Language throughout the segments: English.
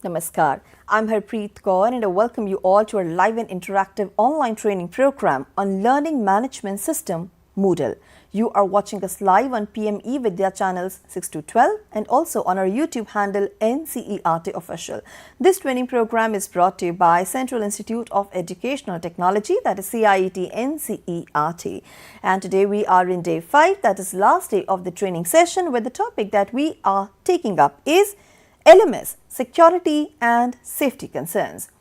Namaskar, I'm Harpreet Kaur and I welcome you all to our live and interactive online training program on Learning Management System, Moodle. You are watching us live on PM eVidya channels 6 to 12 and also on our YouTube handle NCERT Official. This training program is brought to you by Central Institute of Educational Technology, that is CIET NCERT. And today we are in day 5, that is last day of the training session, where the topic that we are taking up is LMS, security and safety concerns.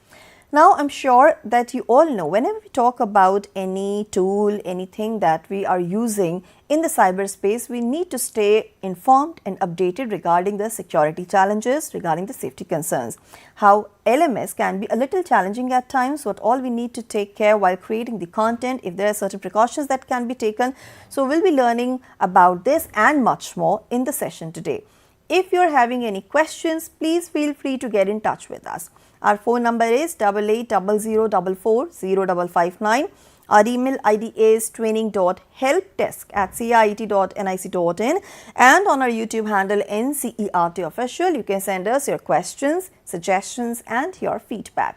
Now, I'm sure that you all know whenever we talk about any tool, anything that we are using in the cyberspace, we need to stay informed and updated regarding the security challenges, regarding the safety concerns. How LMS can be a little challenging at times, what all we need to take care while creating the content, if there are certain precautions that can be taken. So, we'll be learning about this and much more in the session today. If you're having any questions, please feel free to get in touch with us. Our phone number is 8800440559. Our email ID is training.helpdesk@ciet.nic.in, and on our YouTube handle NCERT Official, you can send us your questions, suggestions and your feedback.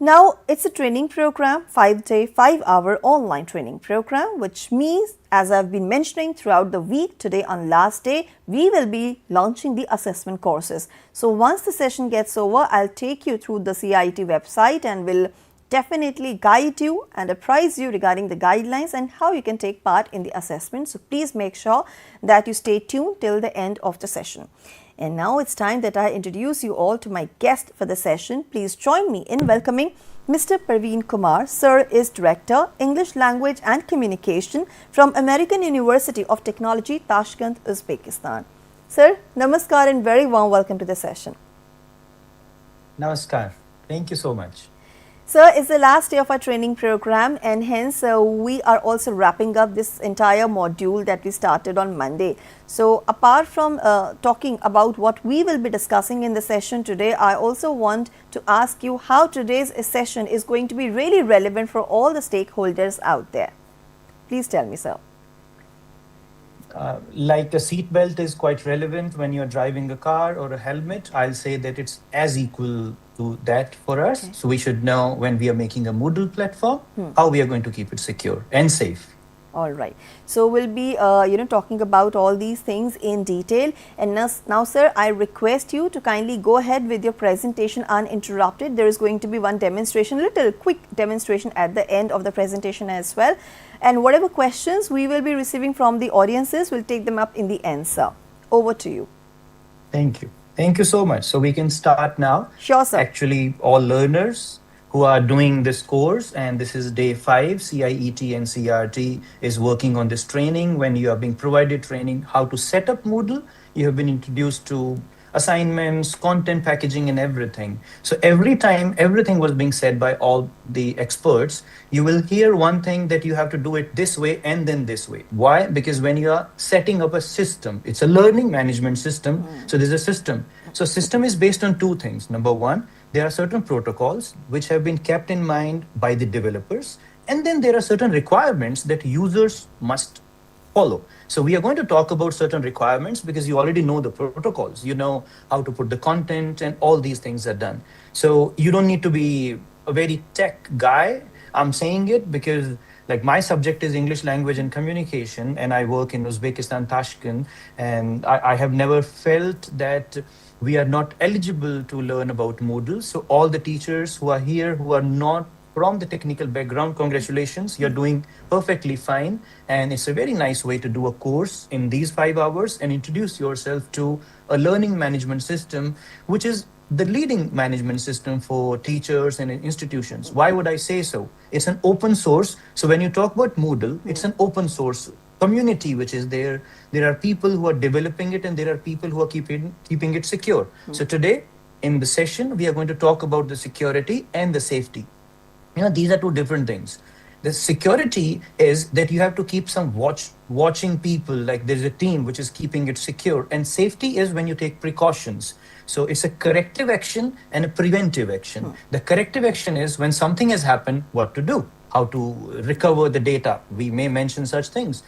Now, it's a training program, 5-day, 5-hour online training program, which means, as I've been mentioning throughout the week, today on last day, we will be launching the assessment courses. So once the session gets over, I'll take you through the CIET website and will definitely guide you and apprise you regarding the guidelines and how you can take part in the assessment. So please make sure that you stay tuned till the end of the session. And now it's time that I introduce you all to my guest for the session. Please join me in welcoming Mr. Parveen Kumar. Sir is Director, English Language and Communication from American University of Technology, Tashkent, Uzbekistan. Sir, namaskar and very warm welcome to the session. Namaskar. Thank you so much. Sir, it's the last day of our training program and hence we are also wrapping up this entire module that we started on Monday. So apart from talking about what we will be discussing in the session today, I also want to ask you how today's session is going to be really relevant for all the stakeholders out there. Please tell me, sir. Like a seatbelt is quite relevant when you're driving a car or a helmet, I'll say that it's as equal to that for us. Okay. So we should know when we are making a Moodle platform, how we are going to keep it secure and safe. All right. So we'll be, talking about all these things in detail. And now, sir, I request you to kindly go ahead with your presentation uninterrupted. There is going to be one demonstration, little quick demonstration at the end of the presentation as well. And whatever questions we will be receiving from the audiences, we'll take them up in the end, sir. Over to you. Thank you. Thank you so much. So we can start now. Sure, sir. Actually, all learners who are doing this course, and this is day 5, CIET and CRT is working on this training. When you are being provided training how to set up Moodle, you have been introduced to assignments, content packaging and everything. So every time everything was being said by all the experts, you will hear one thing, that you have to do it this way and then this way. Why? Because when you are setting up a system, it's a learning management system. So there's a system. So system is based on two things. Number one, there are certain protocols which have been kept in mind by the developers. And then there are certain requirements that users must follow. So we are going to talk about certain requirements because you already know the protocols. You know how to put the content and all these things are done. So you don't need to be a very tech guy. I'm saying it because like my subject is English language and communication and I work in Uzbekistan, Tashkent, and I have never felt that we are not eligible to learn about Moodle. So all the teachers who are here who are not from the technical background, congratulations, you're doing perfectly fine. And it's a very nice way to do a course in these 5 hours and introduce yourself to a learning management system, which is the leading management system for teachers and institutions. Why would I say so? It's an open source. So when you talk about Moodle, it's an open source community which is there. There are people who are developing it and there are people who are keeping it secure. So today in the session, we are going to talk about the security and the safety. You know, these are two different things. The security is that you have to keep some watching people, like there's a team which is keeping it secure. And safety is when you take precautions. So it's a corrective action and a preventive action. The corrective action is when something has happened, what to do, how to recover the data. We may mention such things.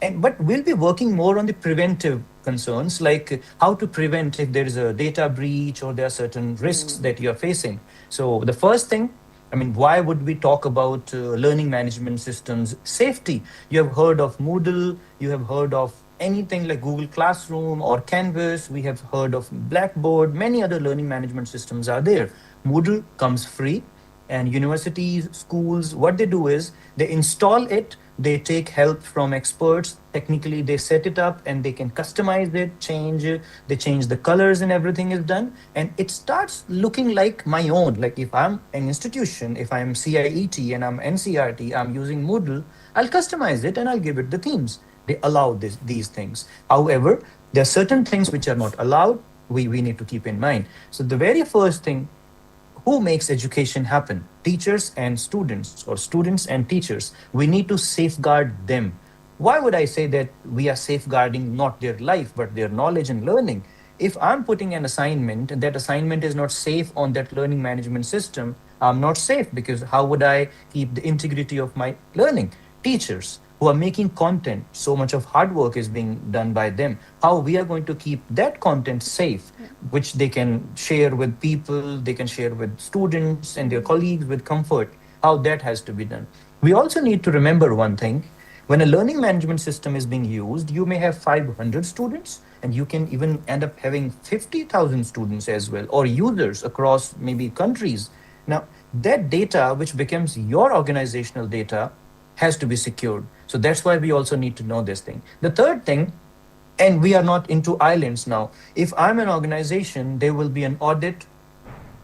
And but we'll be working more on the preventive concerns, like how to prevent if there is a data breach or there are certain risks that you are facing. So the first thing, I mean, why would we talk about learning management systems safety? You have heard of Moodle, you have heard of anything like Google Classroom or Canvas, we have heard of Blackboard, many other learning management systems are there. Moodle comes free, and universities, schools, what they do is they install it, they take help from experts, technically they set it up and they can customize it, change it, they change the colors and everything is done, and it starts looking like my own. Like if I'm an institution, if I'm CIET and I'm NCERT, I'm using Moodle, I'll customize it and I'll give it the themes. They allow these things. However, there are certain things which are not allowed, we need to keep in mind. So the very first thing, who makes education happen? Teachers and students, or students and teachers. We need to safeguard them. Why would I say that we are safeguarding not their life, but their knowledge and learning? If I'm putting an assignment and that assignment is not safe on that learning management system, I'm not safe, because how would I keep the integrity of my learning? Teachers who are making content, so much of hard work is being done by them. How we are going to keep that content safe, which they can share with people, they can share with students and their colleagues with comfort, how that has to be done. We also need to remember one thing. When a learning management system is being used, you may have 500 students, and you can even end up having 50,000 students as well, or users across maybe countries. Now, that data, which becomes your organizational data, has to be secured. So that's why we also need to know this thing. The third thing, and we are not into islands now. If I'm an organization, there will be an audit,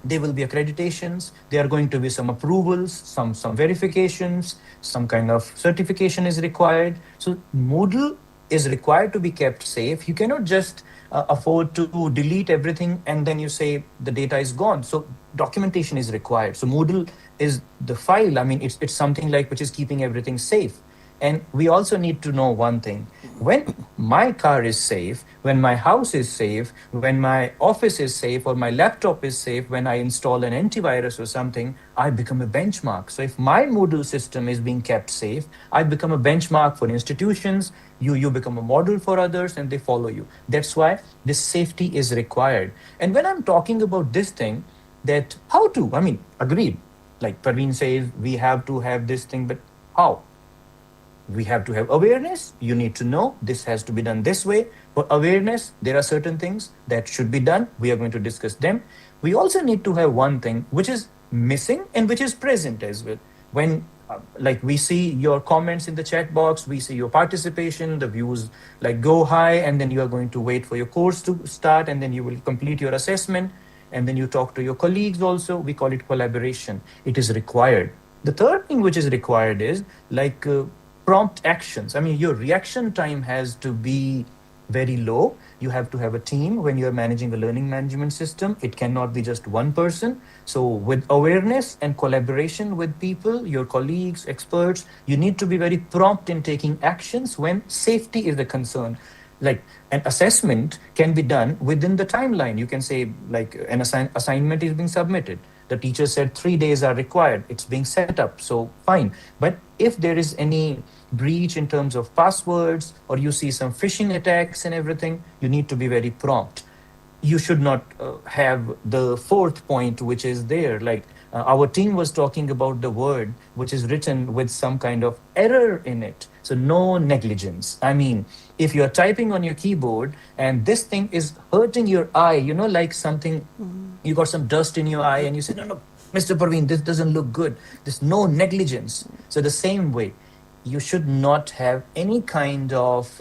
there will be accreditations, there are going to be some approvals, some verifications, some kind of certification is required. So Moodle is required to be kept safe. You cannot just afford to delete everything and then you say the data is gone. So documentation is required. So Moodle is the file. I mean, it's something like which is keeping everything safe. And we also need to know one thing. When my car is safe, when my house is safe, when my office is safe, or my laptop is safe, when I install an antivirus or something, I become a benchmark. So if my Moodle system is being kept safe, I become a benchmark for institutions. You become a model for others and they follow you. That's why this safety is required. And when I'm talking about this thing, that how to, I mean, agreed. Like Parveen says, we have to have this thing, but how? We have to have awareness. You need to know this has to be done this way. For awareness, there are certain things that should be done. We are going to discuss them. We also need to have one thing which is missing and which is present as well. When like we see your comments in the chat box, we see your participation, the views like go high, and then you are going to wait for your course to start, and then you will complete your assessment, and then you talk to your colleagues also. We call it collaboration. It is required. The third thing which is required is like prompt actions. I mean, your reaction time has to be very low. You have to have a team when you're managing a learning management system. It cannot be just one person. So with awareness and collaboration with people, your colleagues, experts, you need to be very prompt in taking actions when safety is a concern. Like an assessment can be done within the timeline. You can say like an assignment is being submitted. The teacher said 3 days are required. It's being set up, so fine. But if there is any breach in terms of passwords, or you see some phishing attacks and everything, you need to be very prompt. You should not have the fourth point, which is there. Like our team was talking about the word which is written with some kind of error in it. So no negligence. I mean, if you're typing on your keyboard and this thing is hurting your eye, you know, like something, you got some dust in your eye and you say, no, no, Mr. Parveen, this doesn't look good. There's no negligence. So the same way, you should not have any kind of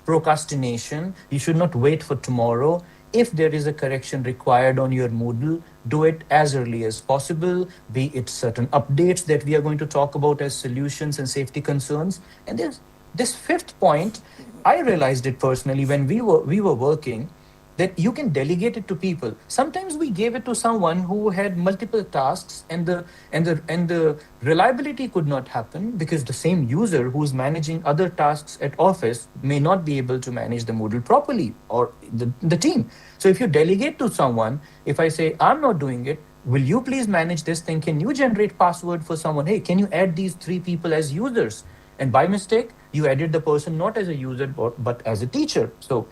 procrastination. You should not wait for tomorrow. If there is a correction required on your Moodle, do it as early as possible, be it certain updates that we are going to talk about as solutions and safety concerns. And there's this fifth point, I realized it personally when we were working, that you can delegate it to people. Sometimes we gave it to someone who had multiple tasks, and the reliability could not happen because the same user who's managing other tasks at office may not be able to manage the Moodle properly, or the team. So if you delegate to someone, if I say I'm not doing it, will you please manage this thing? Can you generate password for someone? Hey, can you add these 3 people as users? And by mistake, You added the person not as a user, but as a teacher. So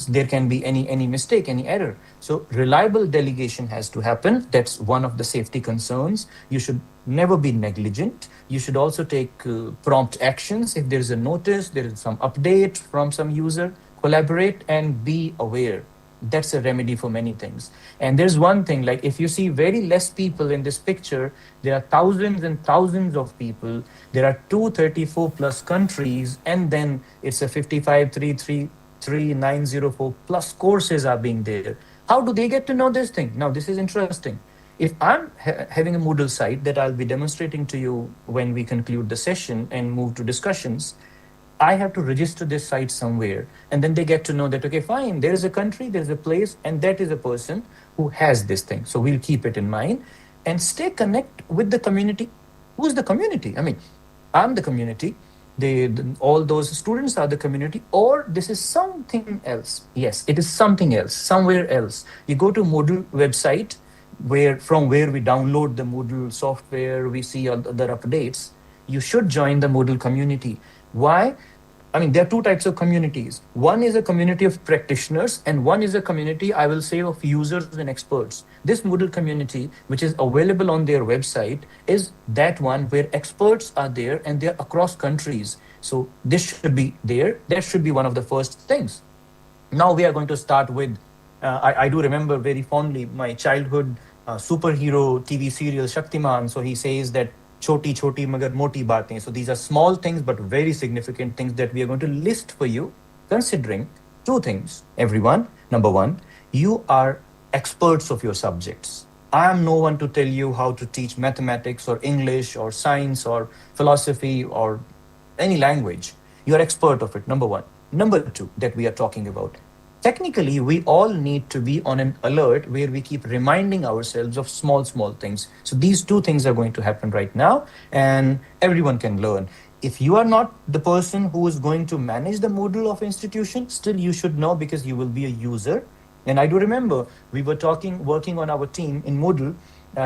there can be any mistake, any error. So reliable delegation has to happen. That's one of the safety concerns. You should never be negligent. You should also take prompt actions. If there is a notice, there is some update from some user, collaborate and be aware. That's a remedy for many things. And there's one thing, like if you see very less people in this picture, there are thousands and thousands of people. There are 234 plus countries, and then it's a 55,333,904 plus courses are being there. How do they get to know this thing? Now, this is interesting. If I'm having a Moodle site that I'll be demonstrating to you when we conclude the session and move to discussions, I have to register this site somewhere. And then they get to know that, okay, fine, there is a country, there's a place, and that is a person who has this thing. So we'll keep it in mind and stay connect with the community. Who's the community? I mean, I'm the community. All those students are the community, or this is something else. Yes, it is something else, somewhere else. You go to Moodle website, from where we download the Moodle software, we see all the other updates. You should join the Moodle community. Why? I mean, there are two types of communities. One is a community of practitioners, and one is a community, I will say, of users and experts. This Moodle community, which is available on their website, is that one where experts are there and they're across countries. So this should be there. That should be one of the first things. Now we are going to start with, I do remember very fondly my childhood superhero TV serial Shaktiman. So he says that choti choti magar moti baatein. So these are small things but very significant things that we are going to list for you, considering two things, everyone. Number one, you are experts of your subjects. I am no one to tell you how to teach mathematics or English or science or philosophy or any language. You are expert of it, number one. Number two, that we are talking about. Technically, we all need to be on an alert where we keep reminding ourselves of small things. So these two things are going to happen right now, and everyone can learn. If you are not the person who is going to manage the Moodle of institution, still you should know, because you will be a user. And I do remember we were working on our team in Moodle.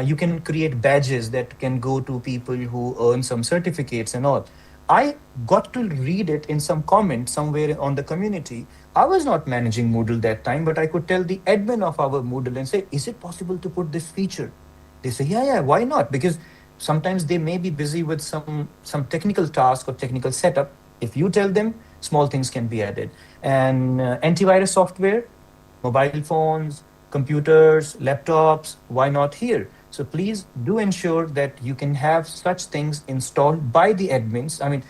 You can create badges that can go to people who earn some certificates and all. I got to read it in some comment somewhere on the community. I was not managing Moodle that time, but I could tell the admin of our Moodle and say, is it possible to put this feature? They say, yeah, why not? Because sometimes they may be busy with some technical task or technical setup. If you tell them, small things can be added. And antivirus software, mobile phones, computers, laptops, why not here? So please do ensure that you can have such things installed by the admins. I mean,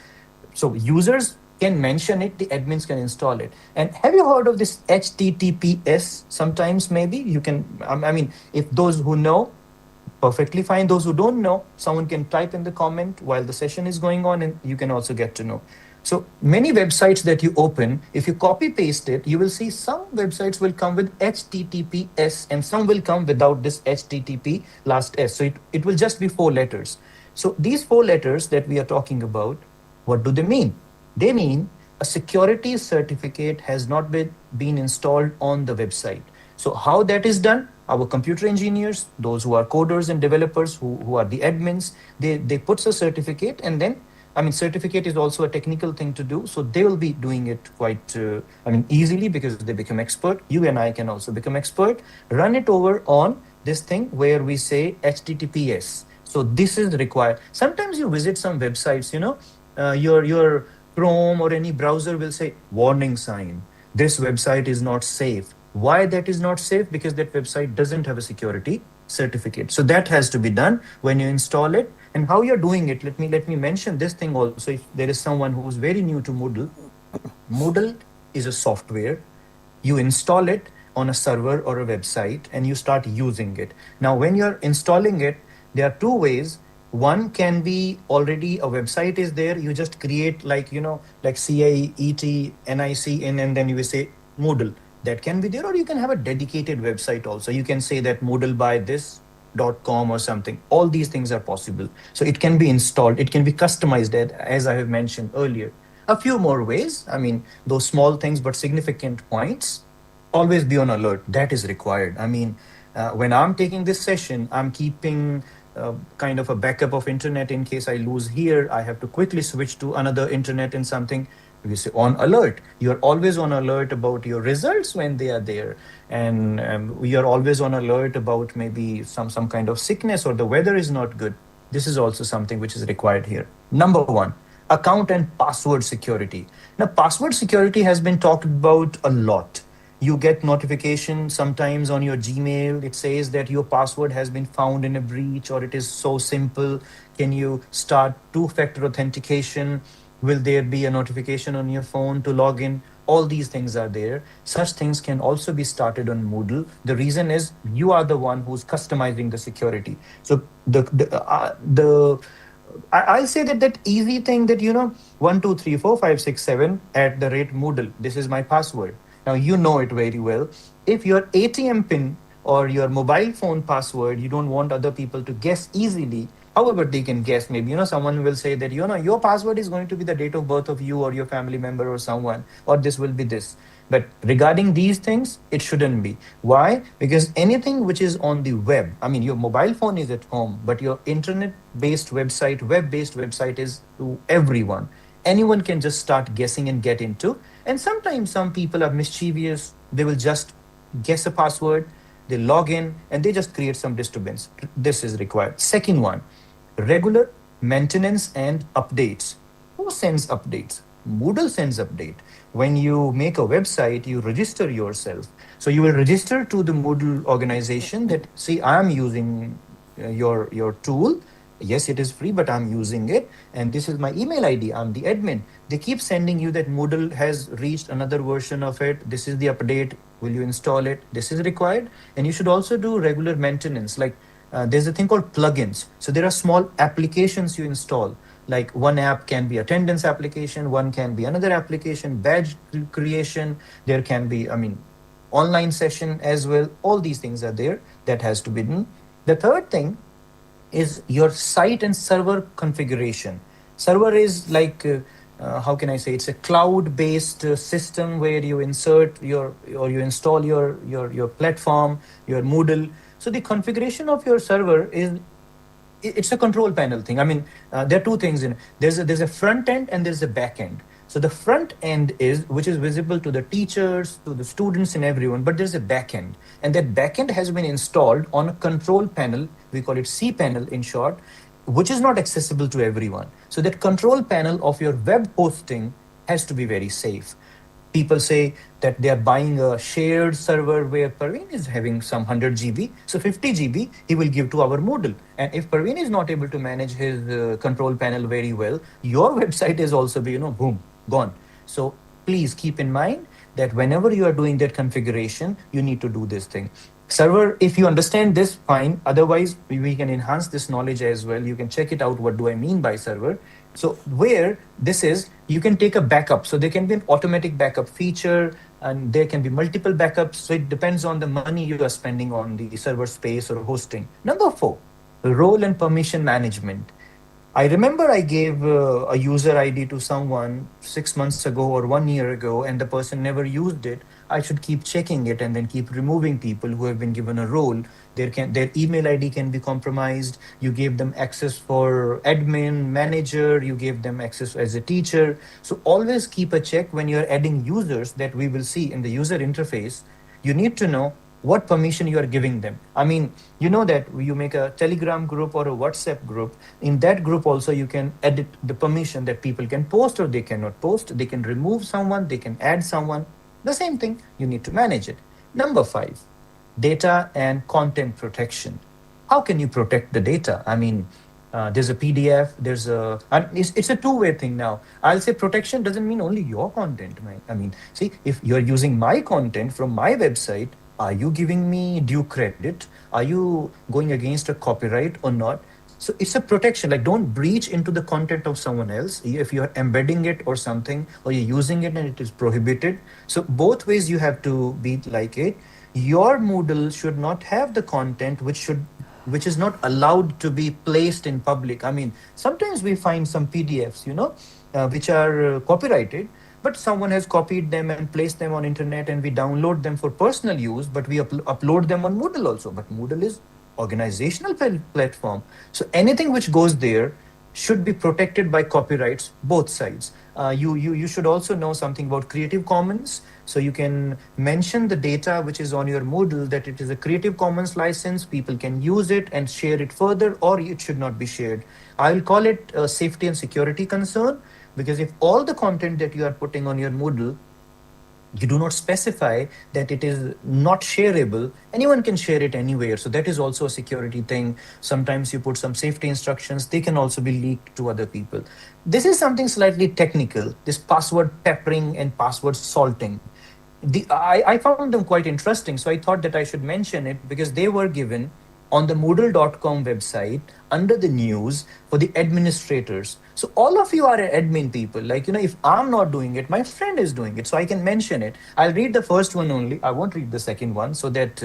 so users can mention it, the admins can install it. And have you heard of this HTTPS? Sometimes maybe you can, I mean, if those who know, perfectly fine. Those who don't know, someone can type in the comment while the session is going on, and you can also get to know. So many websites that you open, if you copy paste it, you will see some websites will come with HTTPS and some will come without this HTTP last S. So it will just be 4 letters. So these 4 letters that we are talking about, what do they mean? They mean a security certificate has not been installed on the website. So how that is done? Our computer engineers, those who are coders and developers, who are the admins, they put a certificate, and then, I mean, certificate is also a technical thing to do. So they will be doing it quite, easily, because they become expert. You and I can also become expert. Run it over on this thing where we say HTTPS. So this is required. Sometimes you visit some websites, your Chrome or any browser will say, warning sign, this website is not safe. Why that is not safe? Because that website doesn't have a security certificate. So that has to be done when you install it. And how you're doing it, let me mention this thing also. If there is someone who's very new to Moodle, Moodle is a software. You install it on a server or a website and you start using it. Now, when you're installing it, there are 2 ways. One can be already a website is there. You just create like CIET, NIC, and then you will say Moodle. That can be there, or you can have a dedicated website also. You can say that Moodle by this.com or something. All these things are possible. So it can be installed. It can be customized, as I have mentioned earlier. A few more ways. I mean, those small things, but significant points. Always be on alert. That is required. I mean, when I'm taking this session, I'm keeping kind of a backup of internet in case I lose here. I have to quickly switch to another internet and something. We say on alert. You are always on alert about your results when they are there, and we are always on alert about maybe some kind of sickness or the weather is not good. This is also something which is required here. Number one, account and password security. Now, password security has been talked about a lot. You get notification sometimes on your Gmail. It says that your password has been found in a breach, or it is so simple. Can you start two-factor authentication? Will there be a notification on your phone to log in? All these things are there. Such things can also be started on Moodle. The reason is you are the one who's customizing the security. So I'll say that that easy thing that, 1234567 at the rate Moodle. This is my password. Now you know it very well. If your ATM pin or your mobile phone password, you don't want other people to guess easily. However, they can guess. Maybe, someone will say that, your password is going to be the date of birth of you or your family member or someone, or this will be this. But regarding these things, it shouldn't be. Why? Because anything which is on the web, I mean, your mobile phone is at home, but your internet-based website, web-based website is to everyone. Anyone can just start guessing and get into. And sometimes some people are mischievous. They will just guess a password, they log in, and they just create some disturbance. This is required. Second one, regular maintenance and updates. Who sends updates? Moodle sends update. When you make a website, you register yourself. So you will register to the Moodle organization that, see, I'm using your tool. Yes, it is free, but I'm using it. And this is my email ID. I'm the admin. They keep sending you that Moodle has reached another version of it. This is the update. Will you install it? This is required. And you should also do regular maintenance. Like there's a thing called plugins. So there are small applications you install. Like one app can be attendance application, one can be another application, badge creation. There can be, online session as well. All these things are there that has to be done. The third thing is your site and server configuration. Server is like, how can I say? It's a cloud-based system where you insert or you install your platform, your Moodle. So the configuration of your server is, it's a control panel thing. There are two things in it. There's a front end and there's a back end. So the front end is, which is visible to the teachers, to the students and everyone, but there's a back end. And that back end has been installed on a control panel. We call it C panel in short, which is not accessible to everyone. So that control panel of your web hosting has to be very safe. People say that they are buying a shared server where Parveen is having some 100 GB. So 50 GB he will give to our Moodle. And if Parveen is not able to manage his control panel very well, your website is also be, boom, gone. So please keep in mind that whenever you are doing that configuration, you need to do this thing. Server, if you understand this, fine. Otherwise, we can enhance this knowledge as well. You can check it out. What do I mean by server? So where this is, you can take a backup. So there can be an automatic backup feature and there can be multiple backups. So it depends on the money you are spending on the server space or hosting. Number 4, role and permission management. I remember I gave a user ID to someone 6 months ago or 1 year ago, and the person never used it. I should keep checking it and then keep removing people who have been given a role. Their email ID can be compromised. You gave them access for admin, manager, you gave them access as a teacher. So always keep a check when you're adding users that we will see in the user interface. You need to know what permission you are giving them. You know that you make a Telegram group or a WhatsApp group. In that group also you can edit the permission that people can post or they cannot post. They can remove someone, they can add someone. The same thing, you need to manage it. Number 5, data and content protection. How can you protect the data? There's a PDF, and it's a two-way thing now. I'll say protection doesn't mean only your content, man. See, if you're using my content from my website, are you giving me due credit? Are you going against a copyright or not? So it's a protection. Like, don't breach into the content of someone else. If you're embedding it or something, or you're using it and it is prohibited. So both ways you have to be like it. Your Moodle should not have the content which is not allowed to be placed in public. Sometimes we find some PDFs, which are copyrighted, but someone has copied them and placed them on internet and we download them for personal use, but we upload them on Moodle also. But Moodle is organizational platform. So anything which goes there should be protected by copyrights, both sides. You should also know something about Creative Commons. So you can mention the data which is on your Moodle that it is a Creative Commons license. People can use it and share it further, or it should not be shared. I'll call it a safety and security concern, because if all the content that you are putting on your Moodle, you do not specify that it is not shareable, anyone can share it anywhere. So that is also a security thing. Sometimes you put some safety instructions, they can also be leaked to other people. This is something slightly technical, this password peppering and password salting. I found them quite interesting, so I thought that I should mention it because they were given on the Moodle.com website under the news for the administrators. So all of you are admin people. Like, if I'm not doing it, my friend is doing it. So I can mention it. I'll read the first one only. I won't read the second one so that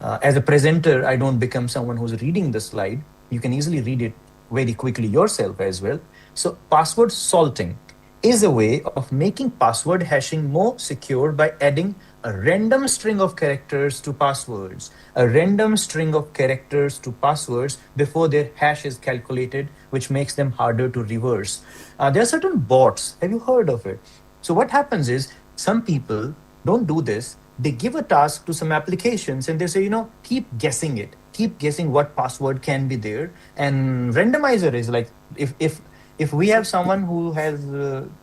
as a presenter, I don't become someone who's reading the slide. You can easily read it very quickly yourself as well. So password salting is a way of making password hashing more secure by adding a random string of characters to passwords, a random string of characters to passwords before their hash is calculated, which makes them harder to reverse. There are certain bots. Have you heard of it? So what happens is some people don't do this. They give a task to some applications and they say, keep guessing it. Keep guessing what password can be there. And randomizer is like, if we have someone who has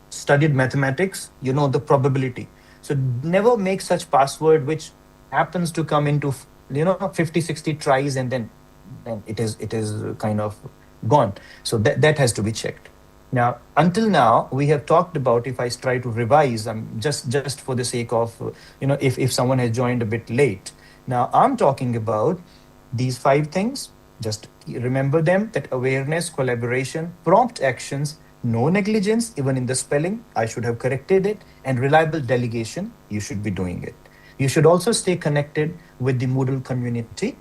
studied mathematics, the probability. So never make such password which happens to come into 50, 60 tries and then it is kind of gone. So that has to be checked. Now, until now, we have talked about, if I try to revise, just for the sake of, if someone has joined a bit late. Now, I'm talking about these 5 things. Just remember them, that awareness, collaboration, prompt actions, no negligence, even in the spelling, I should have corrected it, and reliable delegation, you should be doing it. You should also stay connected with the Moodle community.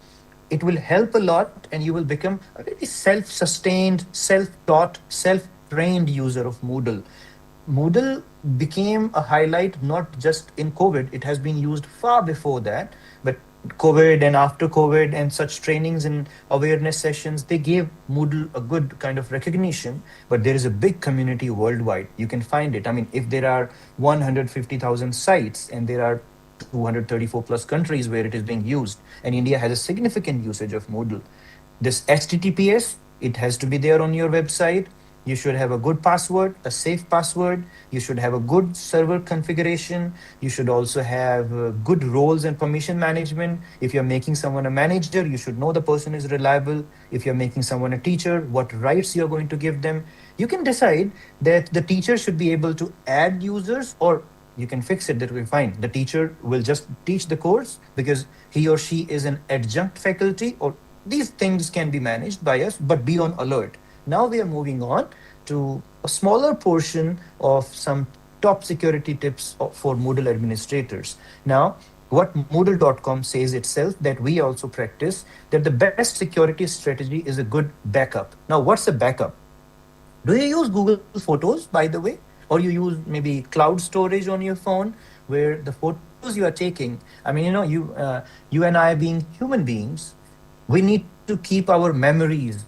It will help a lot and you will become a very self-sustained, self-taught, self-trained user of Moodle. Moodle became a highlight not just in COVID, it has been used far before that, but COVID and after COVID and such trainings and awareness sessions, they gave Moodle a good kind of recognition, but there is a big community worldwide. You can find it. I mean, if there are 150,000 sites and there are 234 plus countries where it is being used, and India has a significant usage of Moodle. This HTTPS, it has to be there on your website. You should have a good password, a safe password. You should have a good server configuration. You should also have good roles and permission management. If you're making someone a manager, you should know the person is reliable. If you're making someone a teacher, what rights you're going to give them. You can decide that the teacher should be able to add users, or you can fix it that way, fine. The teacher will just teach the course because he or she is an adjunct faculty, or these things can be managed by us, but be on alert. Now we are moving on to a smaller portion of some top security tips for Moodle administrators. Now, what Moodle.com says itself that we also practice, that the best security strategy is a good backup. Now, what's a backup? Do you use Google Photos, by the way? Or you use maybe cloud storage on your phone where the photos you are taking, I mean, you and I being human beings, we need to keep our memories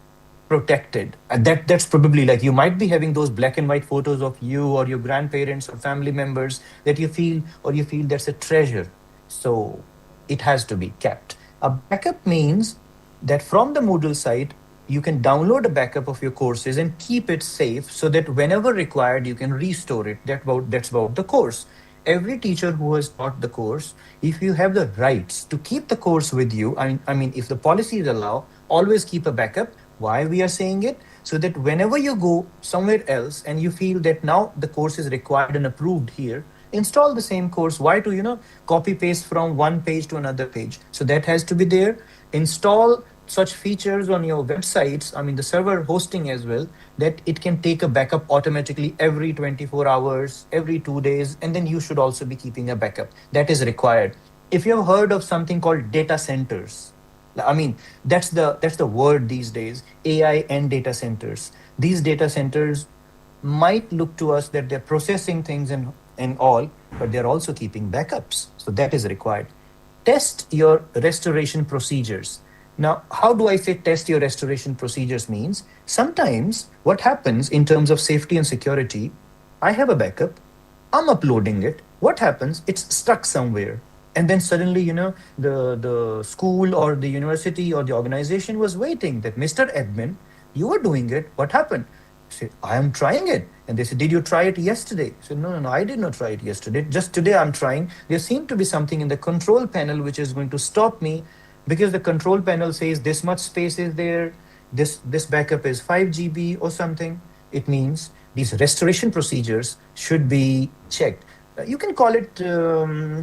protected. And that's probably like you might be having those black and white photos of you or your grandparents or family members that you feel that's a treasure. So it has to be kept. A backup means that from the Moodle site, you can download a backup of your courses and keep it safe so that whenever required, you can restore it. That's about the course. Every teacher who has taught the course, if you have the rights to keep the course with you, I mean, if the policies allow, always keep a backup. Why we are saying it? So that whenever you go somewhere else and you feel that now the course is required and approved here, install the same course. Why to, copy paste from one page to another page? So that has to be there. Install such features on your websites, I mean the server hosting as well, that it can take a backup automatically every 24 hours, every 2 days, and then you should also be keeping a backup. That is required. If you have heard of something called data centers, I mean, that's the word these days, AI and data centers. These data centers might look to us that they're processing things and all, but they're also keeping backups. So that is required. Test your restoration procedures. Now, how do I say test your restoration procedures means? Sometimes what happens in terms of safety and security, I have a backup, I'm uploading it. What happens? It's stuck somewhere. And then suddenly, the school or the university or the organization was waiting that Mr. Admin, you were doing it. What happened? I said, I am trying it. And they said, did you try it yesterday? I said, no, no, no, I did not try it yesterday. Just today I'm trying. There seemed to be something in the control panel which is going to stop me, because the control panel says this much space is there, this backup is 5 GB or something. It means these restoration procedures should be checked. You can call it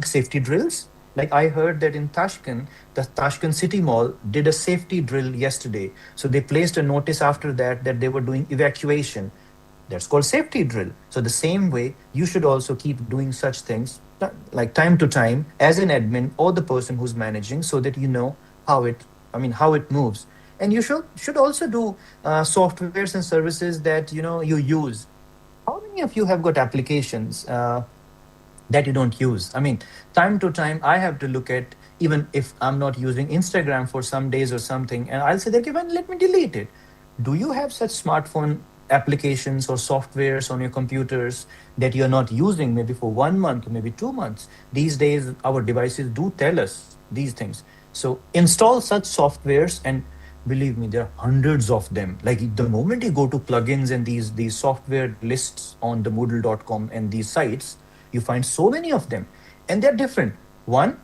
safety drills. Like I heard that in Tashkent, the Tashkent City Mall did a safety drill yesterday. So they placed a notice after that they were doing evacuation. That's called safety drill. So the same way, you should also keep doing such things like time to time as an admin or the person who's managing, so that you know how it moves. And you should also do softwares and services that you use. How many of you have got applications that you don't use? I mean, time to time, I have to look at, even if I'm not using Instagram for some days or something, and I'll say that, "Given, let me delete it." Do you have such smartphone applications or softwares on your computers that you're not using maybe for 1 month or maybe 2 months? These days, our devices do tell us these things. So install such softwares, and believe me, there are hundreds of them. Like the moment you go to plugins and these software lists on the Moodle.com and these sites, you find so many of them, and they're different. One,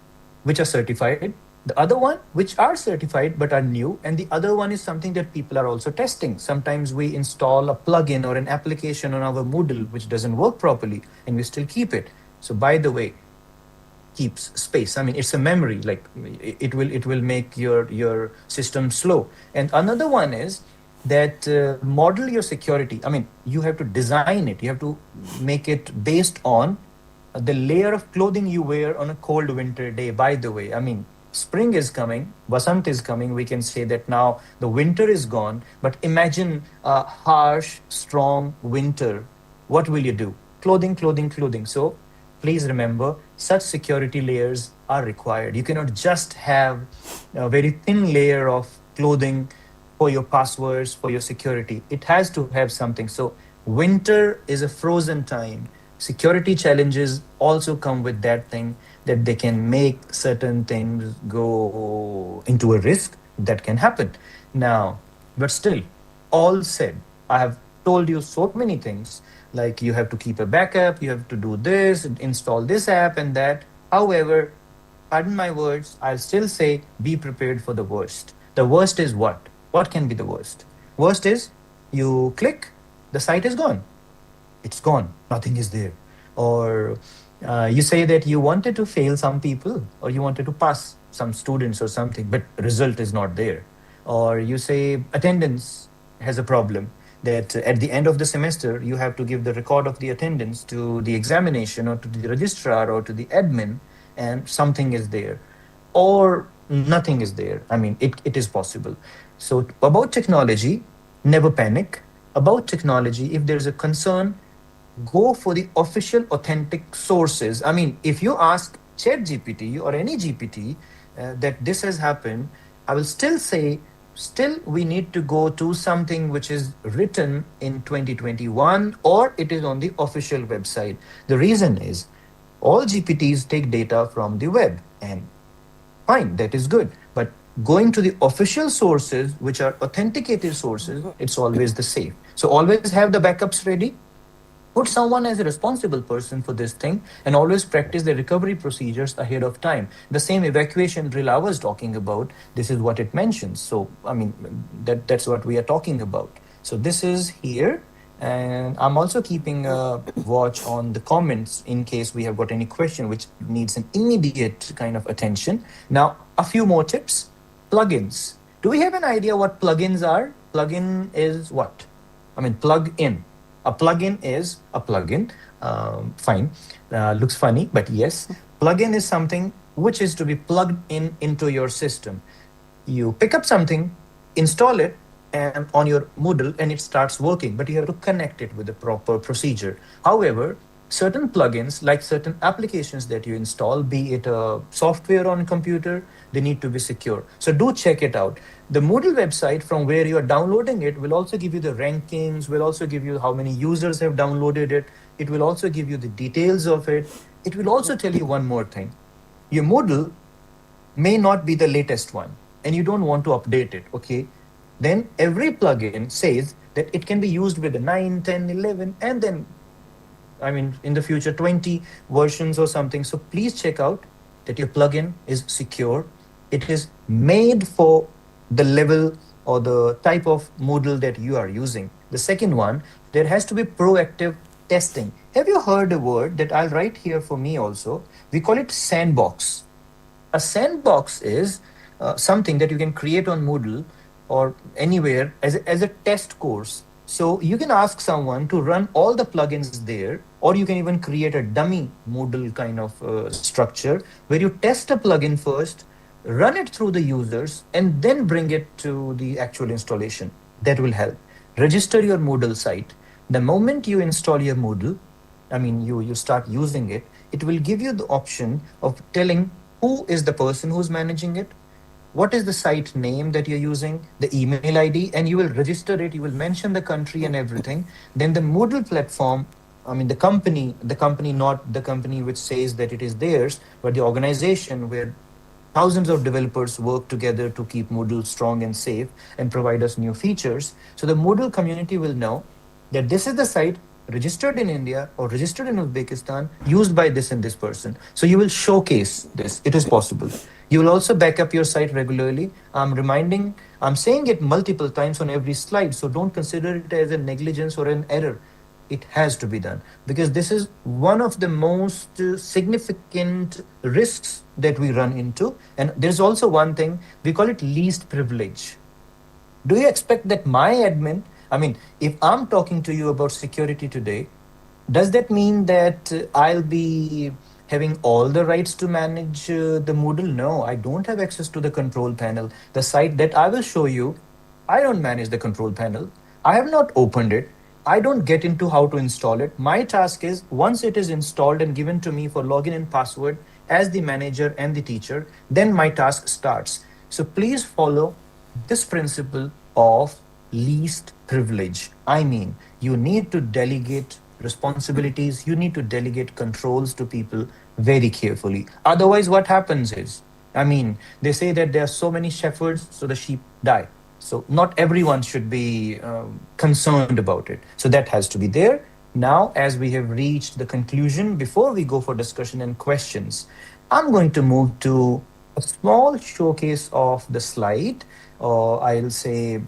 which are certified, the other one, which are certified but are new, and the other one is something that people are also testing. Sometimes we install a plugin or an application on our Moodle which doesn't work properly, and we still keep it. So, by the way, keeps space. I mean, it's a memory. Like it will make your system slow. And another one is that model your security. I mean, you have to design it. You have to make it based on the layer of clothing you wear on a cold winter day. By the way, I mean, spring is coming, Vasant is coming. We can say that now the winter is gone. But imagine a harsh, strong winter. What will you do? Clothing, clothing, clothing. So please remember, such security layers are required. You cannot just have a very thin layer of clothing for your passwords, for your security. It has to have something. So winter is a frozen time. Security challenges also come with that thing, that they can make certain things go into a risk that can happen. Now, but still, all said, I have told you so many things, like you have to keep a backup, you have to do this, install this app and that. However, pardon my words, I'll still say be prepared for the worst. The worst is what? What can be the worst? Worst is you click, the site is gone. It's gone. Nothing is there. Or you say that you wanted to fail some people, or you wanted to pass some students or something, but result is not there. Or you say attendance has a problem, that at the end of the semester you have to give the record of the attendance to the examination or to the registrar or to the admin, and something is there, or nothing is there. I mean, it is possible. So about technology, never panic. About technology, if there's a concern, go for the official authentic sources. I mean, if you ask ChatGPT or any GPT that this has happened, I will still say, still we need to go to something which is written in 2021, or it is on the official website. The reason is all GPTs take data from the web, and fine, that is good. But going to the official sources, which are authenticated sources, it's always the safe. So always have the backups ready. Put someone as a responsible person for this thing, and always practice the recovery procedures ahead of time. The same evacuation drill I was talking about, this is what it mentions. So, I mean, that's what we are talking about. So this is here. And I'm also keeping a watch on the comments in case we have got any question which needs an immediate kind of attention. Now, a few more tips. Plugins. Do we have an idea what plugins are? Plugin is what? I mean, plug in. A plugin is a plugin. Fine. Looks funny, but yes. Plugin is something which is to be plugged in into your system. You pick up something, install it, and on your Moodle, and it starts working, but you have to connect it with the proper procedure. However, certain plugins, like certain applications that you install, be it a software on computer, they need to be secure. So do check it out. The Moodle website from where you are downloading it will also give you the rankings, will also give you how many users have downloaded it. It will also give you the details of it. It will also tell you one more thing. Your Moodle may not be the latest one and you don't want to update it, okay? Then every plugin says that it can be used with the 9, 10, 11, and then, I mean, in the future, 20 versions or something. So please check out that your plugin is secure. It is made for the level or the type of Moodle that you are using. The second one, there has to be proactive testing. Have you heard a word that I'll write here for me also? We call it sandbox. A sandbox is something that you can create on Moodle or anywhere as a test course. So you can ask someone to run all the plugins there, or you can even create a dummy Moodle kind of structure where you test a plugin first, run it through the users, and then bring it to the actual installation. That will help. Register your Moodle site. The moment you install your Moodle, I mean, you start using it, it will give you the option of telling who is the person who's managing it, what is the site name that you're using, the email ID, and you will register it. You will mention the country and everything. Then the Moodle platform, I mean, the company, not the company which says that it is theirs, but the organization where thousands of developers work together to keep Moodle strong and safe and provide us new features. So the Moodle community will know that this is the site registered in India or registered in Uzbekistan, used by this and this person. So you will showcase this. It is possible. You will also back up your site regularly. I'm saying it multiple times on every slide. So don't consider it as a negligence or an error. It has to be done because this is one of the most significant risks that we run into. And there's also one thing, we call it least privilege. Do you expect that my admin, I mean, if I'm talking to you about security today, does that mean that I'll be having all the rights to manage the Moodle? No, I don't have access to the control panel. The site that I will show you, I don't manage the control panel. I have not opened it. I don't get into how to install it. My task is once it is installed and given to me for login and password as the manager and the teacher, then my task starts. So please follow this principle of least privilege. I mean, you need to delegate responsibilities, you need to delegate controls to people very carefully. Otherwise, what happens is, I mean, they say that there are so many shepherds, so the sheep die. So not everyone should be concerned about it. So that has to be there. Now, as we have reached the conclusion, before we go for discussion and questions, I'm going to move to a small showcase of the slide, or I'll say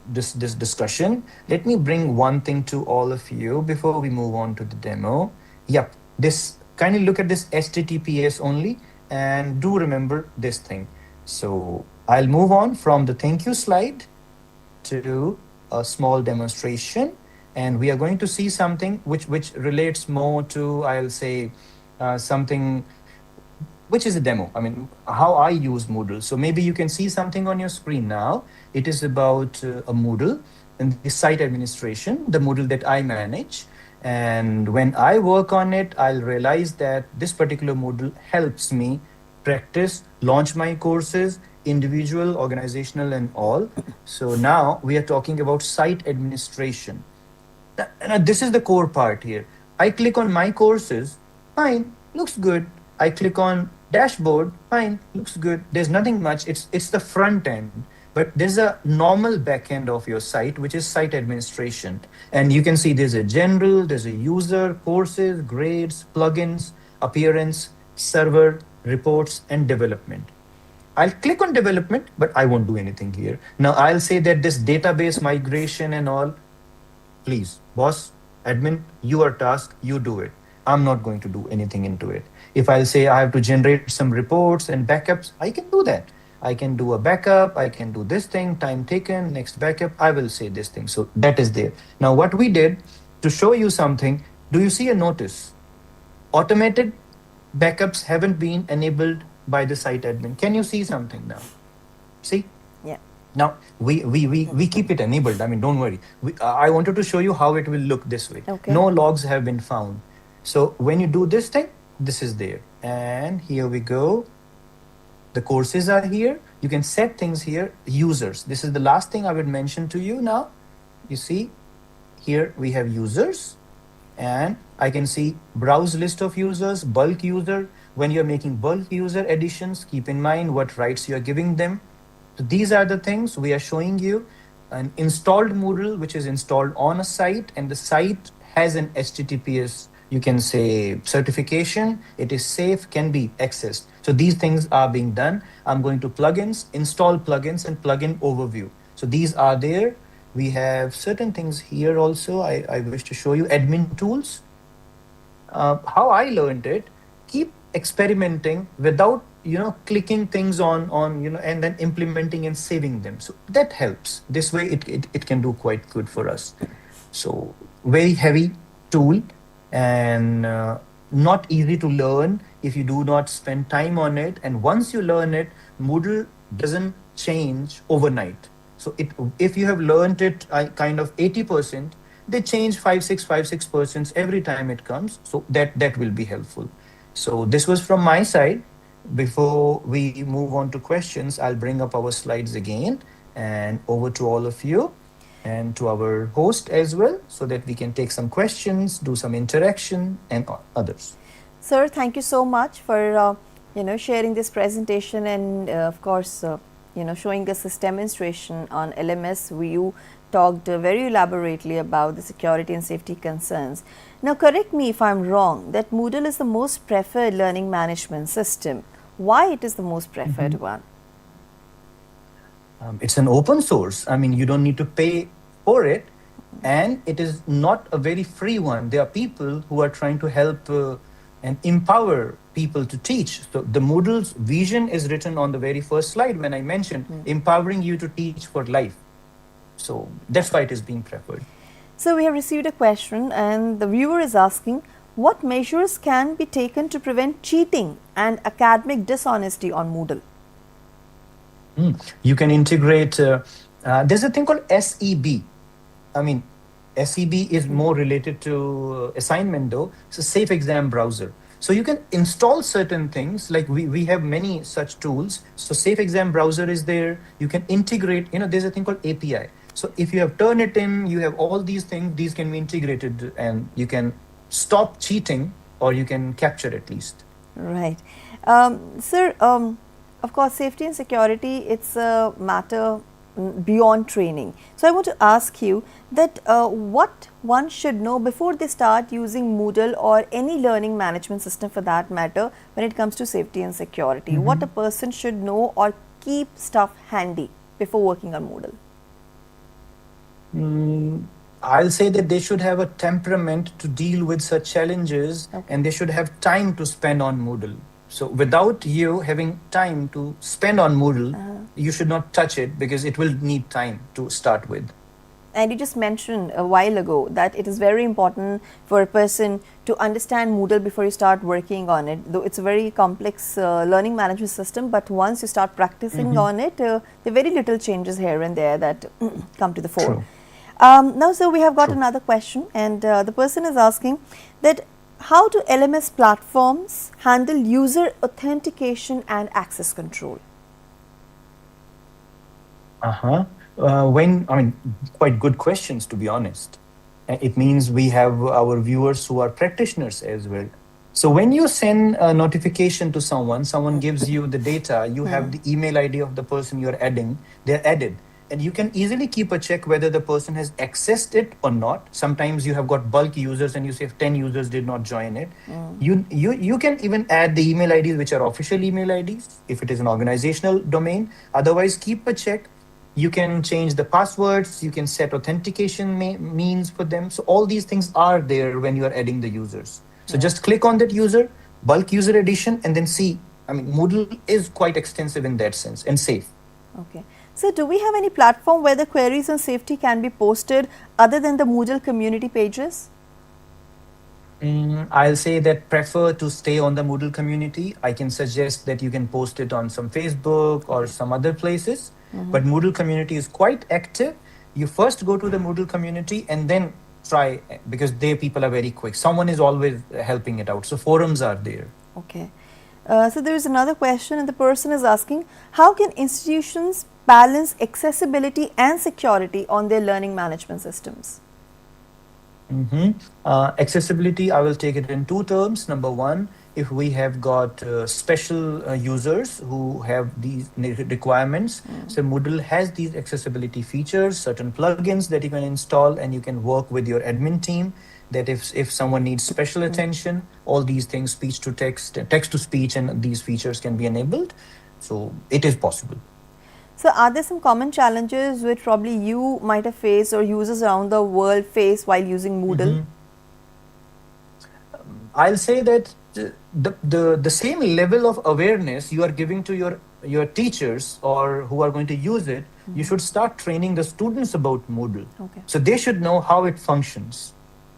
this discussion. Let me bring one thing to all of you before we move on to the demo. Yep, this kindly look at this HTTPS only and do remember this thing. So I'll move on from the thank you slide to a small demonstration, and we are going to see something which relates more to, I'll say, something which is a demo. I mean, how I use Moodle. So maybe you can see something on your screen now. It is about a Moodle and the site administration, the Moodle that I manage. And when I work on it, I'll realize that this particular Moodle helps me practice, launch my courses, individual, organizational, and all. So now we are talking about site administration. And this is the core part here. I click on my courses, fine, looks good. I click on dashboard, fine, looks good. There's nothing much. It's the front end. But there's a normal back end of your site, which is site administration. And you can see there's a general, there's a user, courses, grades, plugins, appearance, server, reports, and development. I'll click on development, but I won't do anything here. Now I'll say that this database migration and all, please, boss, admin, your task, you do it. I'm not going to do anything into it. If I'll say I have to generate some reports and backups, I can do that. I can do a backup, I can do this thing, time taken, next backup, I will say this thing. So that is there. Now what we did to show you something, do you see a notice? Automated backups haven't been enabled by the site admin. Can you see something now? See? Yeah. Now we keep it enabled. I mean, don't worry. I wanted to show you how it will look this way. Okay. No logs have been found. So when you do this thing, this is there. And here we go. The courses are here. You can set things here. Users. This is the last thing I would mention to you now. You see, here we have users, and I can see browse list of users, bulk user. When you're making bulk user additions, keep in mind what rights you are giving them. So these are the things we are showing you. An installed Moodle, which is installed on a site, and the site has an HTTPS, you can say, certification. It is safe, can be accessed. So these things are being done. I'm going to plugins, install plugins, and plugin overview. So these are there. We have certain things here also. I wish to show you admin tools. How I learned it, keep experimenting without clicking things on and then implementing and saving them. So that helps. This way it can do quite good for us. So very heavy tool, and not easy to learn if you do not spend time on it. And once you learn it, Moodle doesn't change overnight. So if you have learned it kind of 80%, they change 5-6% every time it comes. So that will be helpful. So this was from my side. Before we move on to questions, I'll bring up our slides again and over to all of you and to our host as well, so that we can take some questions, do some interaction, and others. Sir, thank you so much for sharing this presentation, and of course showing us this demonstration on LMS. You talked very elaborately about the security and safety concerns. Now correct me if I'm wrong, that Moodle is the most preferred learning management system. Why it is the most preferred one? It's an open source. I mean, you don't need to pay for it, and it is not a very free one. There are people who are trying to help and empower people to teach. So the Moodle's vision is written on the very first slide when I mentioned empowering you to teach for life. So that's why it is being preferred. So we have received a question, and the viewer is asking, what measures can be taken to prevent cheating and academic dishonesty on Moodle? You can integrate, there's a thing called SEB. I mean, SEB is more related to assignment though. It's a safe exam browser. So you can install certain things, like we have many such tools. So safe exam browser is there. You can integrate, there's a thing called API. So if you have Turnitin, you have all these things, these can be integrated, and you can stop cheating, or you can capture at least. Right. Sir, of course, safety and security, it's a matter beyond training. So I want to ask you that what one should know before they start using Moodle or any learning management system for that matter when it comes to safety and security. What a person should know or keep stuff handy before working on Moodle. I'll say that they should have a temperament to deal with such challenges, and they should have time to spend on Moodle. So without you having time to spend on Moodle, you should not touch it, because it will need time to start with. And you just mentioned a while ago that it is very important for a person to understand Moodle before you start working on it. Though it's a very complex learning management system, but once you start practicing on it, there are very little changes here and there that come to the fore. True. Now, so we have got another question, and the person is asking that how do LMS platforms handle user authentication and access control? Quite good questions, to be honest. It means we have our viewers who are practitioners as well. So when you send a notification to someone gives you the data, you have the email ID of the person you're adding, they're added. And you can easily keep a check whether the person has accessed it or not. Sometimes you have got bulk users and you say if 10 users did not join it. You can even add the email IDs which are official email IDs if it is an organizational domain. Otherwise, keep a check. You can change the passwords. You can set authentication means for them. So all these things are there when you are adding the users. So just click on that user, bulk user addition, and then see. I mean, Moodle is quite extensive in that sense and safe. Okay. So do we have any platform where the queries on safety can be posted other than the Moodle community pages? I'll say that prefer to stay on the Moodle community. I can suggest that you can post it on some Facebook or some other places. But Moodle community is quite active. You first go to the Moodle community and then try, because they people are very quick. Someone is always helping it out. So forums are there. Okay. So there is another question, and the person is asking, how can institutions balance accessibility and security on their learning management systems? Accessibility, I will take it in two terms. Number one, if we have got special users who have these requirements, so Moodle has these accessibility features, certain plugins that you can install, and you can work with your admin team. That if someone needs special attention, all these things, speech to text, text to speech, and these features can be enabled. So it is possible. So are there some common challenges which probably you might have faced or users around the world face while using Moodle? I'll say that the same level of awareness you are giving to your teachers or who are going to use it, you should start training the students about Moodle. Okay. So they should know how it functions.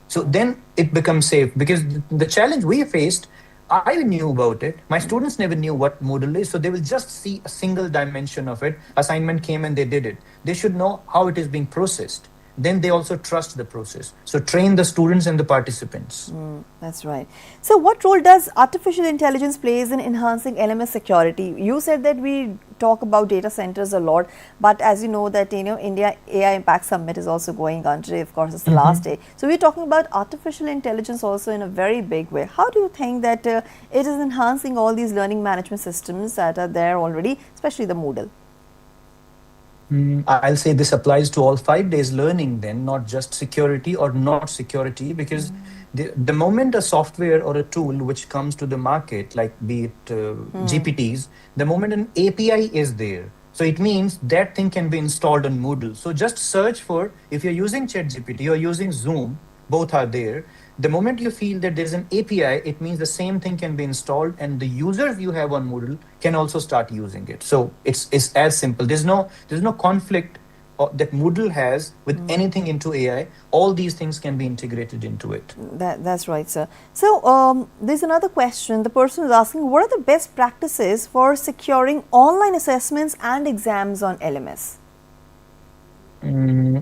So then it becomes safe, because the challenge we faced, I knew about it. My students never knew what Moodle is, so they will just see a single dimension of it. Assignment came and they did it. They should know how it is being processed. Then they also trust the process. So train the students and the participants. That's right. So what role does artificial intelligence plays in enhancing LMS security? You said that we talk about data centers a lot, but as you know that India AI Impact Summit is also going on today. Of course, it's the last day. So we're talking about artificial intelligence also in a very big way. How do you think that it is enhancing all these learning management systems that are there already, especially the Moodle? I'll say this applies to all 5 days learning then, not just security or not security, because the moment a software or a tool which comes to the market, like be it GPTs, the moment an API is there, so it means that thing can be installed on Moodle. So just search for, if you're using ChatGPT or using Zoom, both are there. The moment you feel that there's an API, it means the same thing can be installed, and the users you have on Moodle can also start using it. So it's as simple. There's no conflict that Moodle has with anything into AI. All these things can be integrated into it. That's right, sir. So there's another question. The person is asking, what are the best practices for securing online assessments and exams on LMS?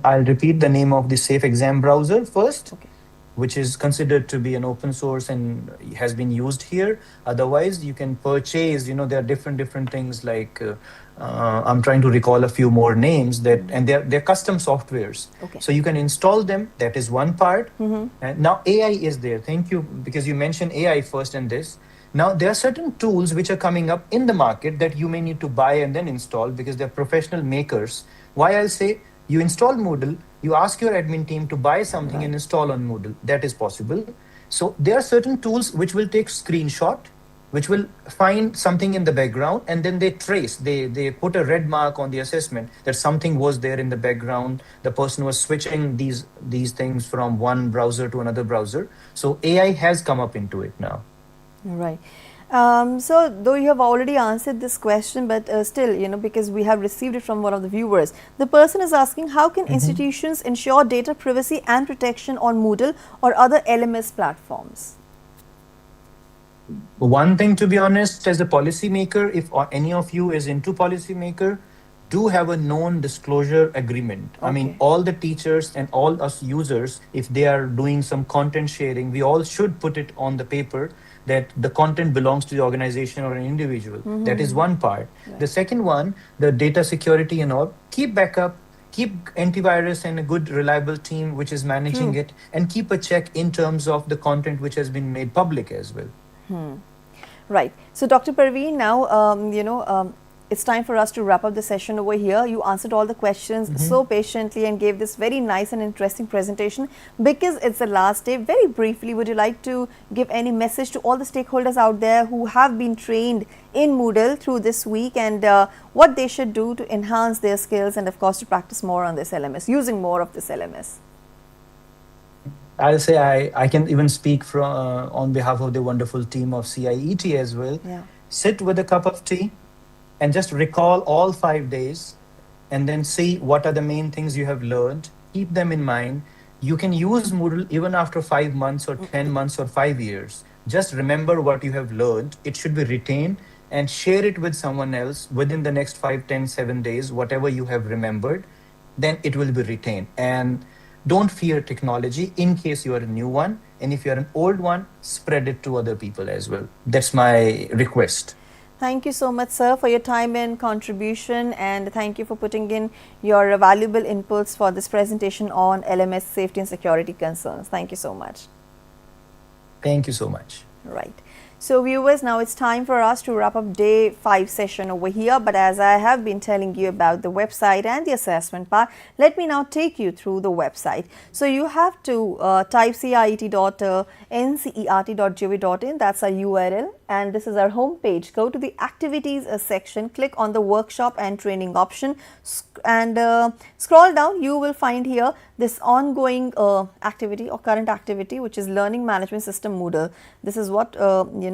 I'll repeat the name of the safe exam browser first. Okay. Which is considered to be an open source and has been used here. Otherwise, you can purchase, there are different things like, I'm trying to recall a few more names and they're custom softwares. Okay. So you can install them. That is one part. And now AI is there. Thank you, because you mentioned AI first in this. Now, there are certain tools which are coming up in the market that you may need to buy and then install, because they're professional makers. Why I'll say, you install Moodle, you ask your admin team to buy something and install on Moodle. That is possible. So there are certain tools which will take screenshot, which will find something in the background, and then they trace, they put a red mark on the assessment that something was there in the background. The person was switching these things from one browser to another browser. So AI has come up into it now. Right. So though you have already answered this question, but still, because we have received it from one of the viewers, the person is asking, how can institutions ensure data privacy and protection on Moodle or other LMS platforms? One thing, to be honest, as a policymaker, if any of you is into policymaker, do have a non-disclosure agreement. Okay. I mean, all the teachers and all us users, if they are doing some content sharing, we all should put it on the paper that the content belongs to the organization or an individual. That is one part. Right. The second one, the data security and all, keep backup, keep antivirus and a good reliable team which is managing it, and keep a check in terms of the content which has been made public as well. Right. So Dr. Parveen, now, it's time for us to wrap up the session over here. You answered all the questions so patiently and gave this very nice and interesting presentation. Because it's the last day, very briefly, would you like to give any message to all the stakeholders out there who have been trained in Moodle through this week, and what they should do to enhance their skills and, of course, to practice more on this LMS, using more of this LMS? I'll say I can even speak on behalf of the wonderful team of CIET as well. Yeah. Sit with a cup of tea and just recall all 5 days, and then see what are the main things you have learned. Keep them in mind. You can use Moodle even after 5 months or 10 months or 5 years. Just remember what you have learned. It should be retained, and share it with someone else within the next 5, 10, 7 days, whatever you have remembered, then it will be retained. And don't fear technology in case you are a new one. And if you're an old one, spread it to other people as well. That's my request. Thank you so much, sir, for your time and contribution, and thank you for putting in your valuable inputs for this presentation on LMS safety and security concerns. Thank you so much. Thank you so much. Right. So viewers, now it's time for us to wrap up day 5 session over here. But as I have been telling you about the website and the assessment part, let me now take you through the website. So you have to type ciet.ncert.gov.in. That's our URL, and this is our home page. Go to the activities section, click on the workshop and training option, and scroll down. You will find here this ongoing activity or current activity, which is Learning Management System Moodle. This is what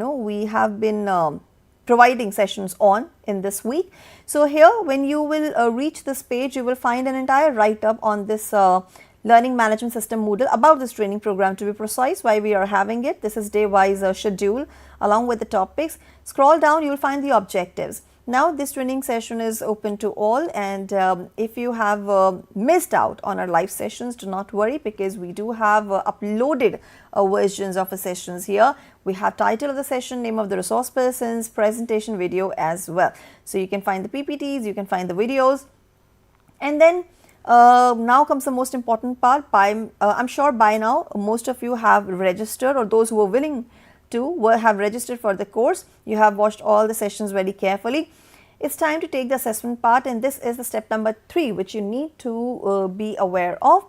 we have been providing sessions on in this week. So here, when you will reach this page, you will find an entire write-up on this Learning Management System Moodle, about this training program, to be precise, why we are having it. This is day-wise schedule along with the topics. Scroll down, you will find the objectives. Now this training session is open to all, and if you have missed out on our live sessions, do not worry, because we do have uploaded versions of the sessions here. We have title of the session, name of the resource persons, presentation video as well. So you can find the PPTs, you can find the videos, and then now comes the most important part. I'm sure by now most of you have registered, or those who are willing to have registered for the course. You have watched all the sessions very carefully. It's time to take the assessment part, and this is the step number 3, which you need to be aware of.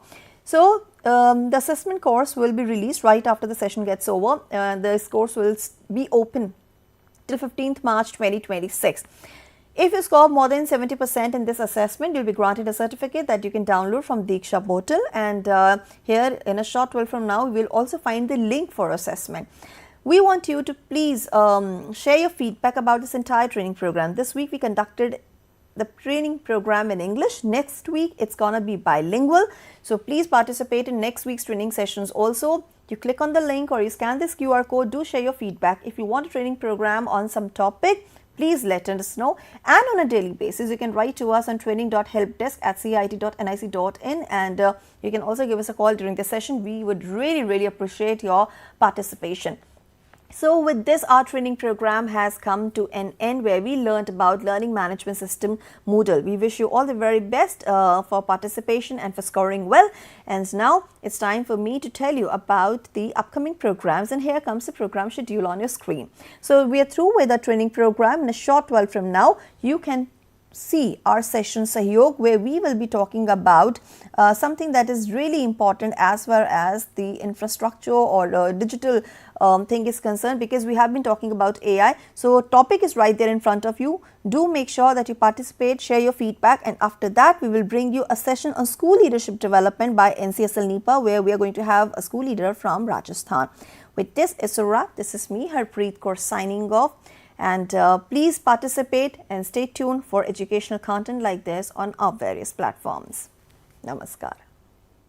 So the assessment course will be released right after the session gets over. This course will be open till 15th March 2026. If you score more than 70% in this assessment, you'll be granted a certificate that you can download from DIKSHA portal, and here in a short while from now, you will also find the link for assessment. We want you to please share your feedback about this entire training program. This week we conducted the training program in English. Next week it's gonna be bilingual. So please participate in next week's training sessions also. You click on the link or you scan this QR code. Do share your feedback. If you want a training program on some topic, please let us know. And on a daily basis, you can write to us on training.helpdesk@cit.nic.in, and you can also give us a call during the session. We would really appreciate your participation. So with this, our training program has come to an end, where we learned about Learning Management System Moodle. We wish you all the very best for participation and for scoring well. And now it's time for me to tell you about the upcoming programs, and here comes the program schedule on your screen. So we are through with our training program. In a short while from now, you can see our session Sahyog, where we will be talking about something that is really important as far as the infrastructure or digital thing is concerned, because we have been talking about AI. So topic is right there in front of you. Do make sure that you participate, share your feedback, and after that we will bring you a session on school leadership development by NCSL NIPA, where we are going to have a school leader from Rajasthan. With this, it's a wrap. This is me, Harpreet Kaur, signing off. And please participate and stay tuned for educational content like this on our various platforms. Namaskar.